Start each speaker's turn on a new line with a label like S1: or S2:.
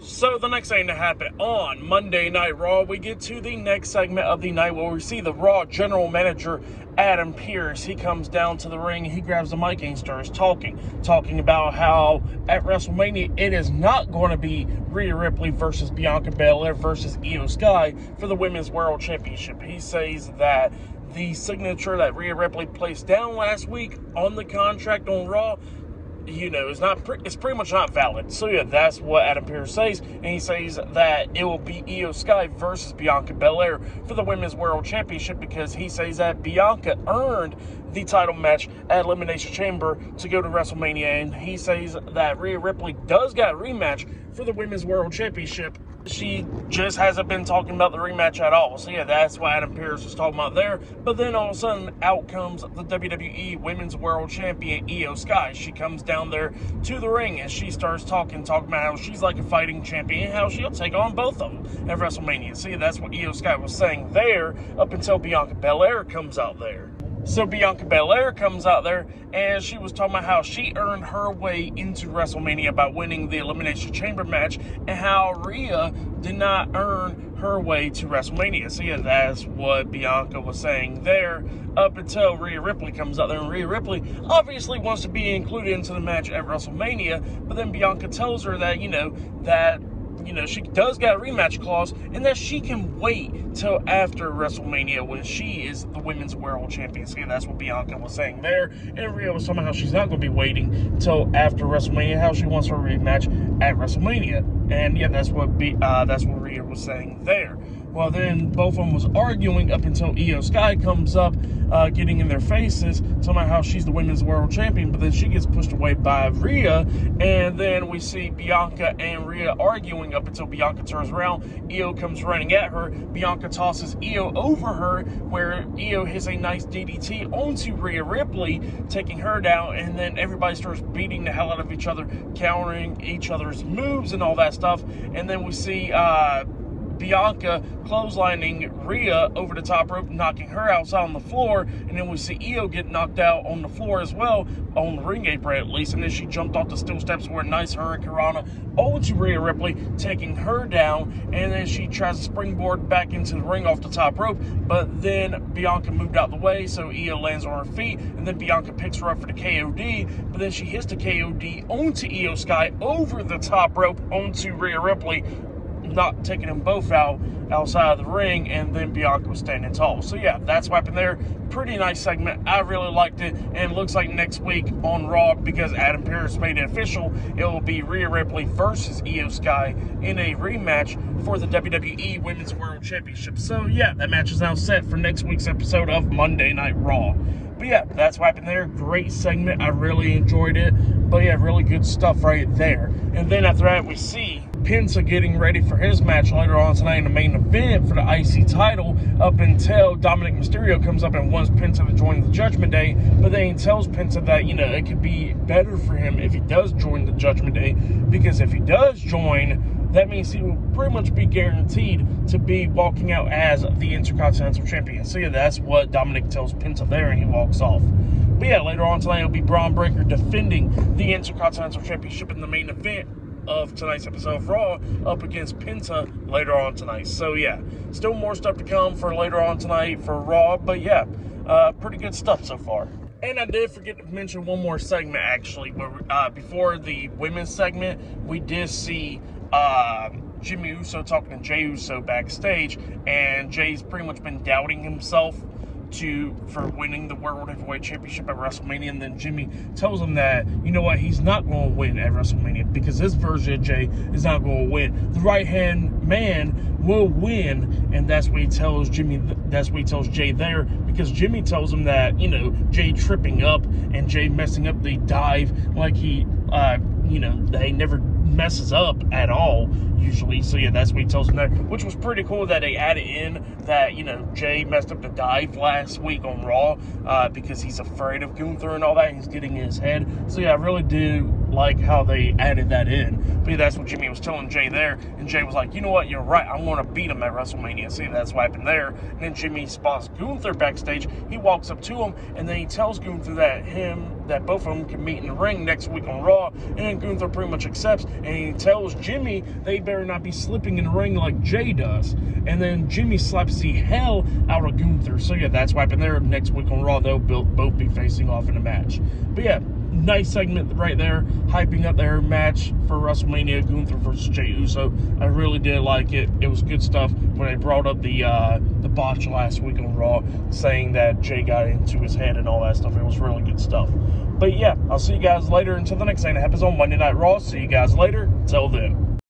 S1: So the next thing to happen on Monday Night Raw, we get to the next segment of the night where we see the Raw General Manager, Adam Pearce. He comes down to the ring, he grabs the mic and he starts talking about how at WrestleMania it is not going to be Rhea Ripley versus Bianca Belair versus Io Sky for the Women's World Championship. He says that the signature that Rhea Ripley placed down last week on the contract on Raw, it's pretty much not valid. So yeah, that's what Adam Pearce says, and he says that it will be Io Sky versus Bianca Belair for the Women's World Championship because he says that Bianca earned the title match at Elimination Chamber to go to WrestleMania, and he says that Rhea Ripley does get a rematch for the Women's World Championship. She just hasn't been talking about the rematch at all. So yeah, that's what Adam Pearce was talking about there. But then all of a sudden, out comes the WWE Women's World Champion, Io Sky. She comes down there to the ring and she starts talking about how she's like a fighting champion and how she'll take on both of them at WrestleMania. See, that's what Io Sky was saying there up until Bianca Belair comes out there. So Bianca Belair comes out there, and she was talking about how she earned her way into WrestleMania by winning the Elimination Chamber match, and how Rhea did not earn her way to WrestleMania. So yeah, that's what Bianca was saying there, up until Rhea Ripley comes out there, and Rhea Ripley obviously wants to be included into the match at WrestleMania, but then Bianca tells her that, she does got a rematch clause and that she can wait till after WrestleMania when she is the Women's World Champion. So yeah, that's what Bianca was saying there. And Rhea was talking about how she's not going to be waiting till after WrestleMania, how she wants her rematch at WrestleMania. And yeah, that's what Rhea was saying there. Well, then both of them was arguing up until Io Sky comes up, getting in their faces, talking about how she's the Women's World Champion, but then she gets pushed away by Rhea, and then we see Bianca and Rhea arguing up until Bianca turns around. Io comes running at her. Bianca tosses Io over her, where Io hits a nice DDT onto Rhea Ripley, taking her down, and then everybody starts beating the hell out of each other, countering each other's moves and all that stuff, and then we see Bianca clotheslining Rhea over the top rope, knocking her outside on the floor, and then we see Io get knocked out on the floor as well, on the ring apron at least, and then she jumped off the steel steps for a nice hurricanrana over to Rhea Ripley, taking her down, and then she tries to springboard back into the ring off the top rope, but then Bianca moved out the way, so Io lands on her feet, and then Bianca picks her up for the KOD, but then she hits the KOD onto Io Sky over the top rope onto Rhea Ripley, not taking them both outside of the ring, and then Bianca was standing tall. So yeah, that's what happened there. Pretty nice segment. I really liked it, and it looks like next week on Raw, because Adam Pearce made it official, it will be Rhea Ripley versus Io Sky in a rematch for the WWE Women's World Championship. So yeah, that match is now set for next week's episode of Monday Night Raw. But yeah, that's what happened there. Great segment. I really enjoyed it. But yeah, really good stuff right there. And then after that, we see Penta getting ready for his match later on tonight in the main event for the IC title, up until Dominic Mysterio comes up and wants Penta to join the Judgment Day, but then he tells Penta that, it could be better for him if he does join the Judgment Day, because if he does join, that means he will pretty much be guaranteed to be walking out as the Intercontinental Champion. So yeah, that's what Dominic tells Penta there, and he walks off. But yeah, later on tonight, it'll be Braun Breaker defending the Intercontinental Championship in the main event of tonight's episode of Raw, up against Penta later on tonight. So yeah, still more stuff to come for later on tonight for Raw, but yeah, pretty good stuff so far. And I did forget to mention one more segment, actually, where before the women's segment, we did see Jimmy Uso talking to Jey Uso backstage, and Jay's pretty much been doubting himself for winning the World Heavyweight Championship at WrestleMania, and then Jimmy tells him that, he's not going to win at WrestleMania, because this version of Jey is not going to win. The right-hand man will win, and that's what he tells Jey there, because Jimmy tells him that, Jey tripping up and Jey messing up the dive, like he, that he never messes up at all usually. So yeah, that's what he tells him there, which was pretty cool that they added in that, Jey messed up the dive last week on Raw, because he's afraid of Gunther and all that. He's getting in his head. So yeah, I really do like how they added that in. But yeah, that's what Jimmy was telling Jay there. And Jay was like, you know what, you're right. I want to beat him at WrestleMania. See, that's what happened there. And then Jimmy spots Gunther backstage. He walks up to him, and then he tells Gunther that both of them can meet in the ring next week on Raw. And then Gunther pretty much accepts, and he tells Jimmy they better not be slipping in the ring like Jay does. And then Jimmy slaps the hell out of Gunther. So yeah, that's what happened there. Next week on Raw, they'll both be facing off in a match. But yeah, nice segment right there, hyping up their match for WrestleMania, Gunther versus Jey Uso. I really did like it. It was good stuff when they brought up the botch last week on Raw, saying that Jay got into his head and all that stuff. It was really good stuff. But yeah, I'll see you guys later until the next thing that happens on Monday Night Raw. See you guys later. Till then.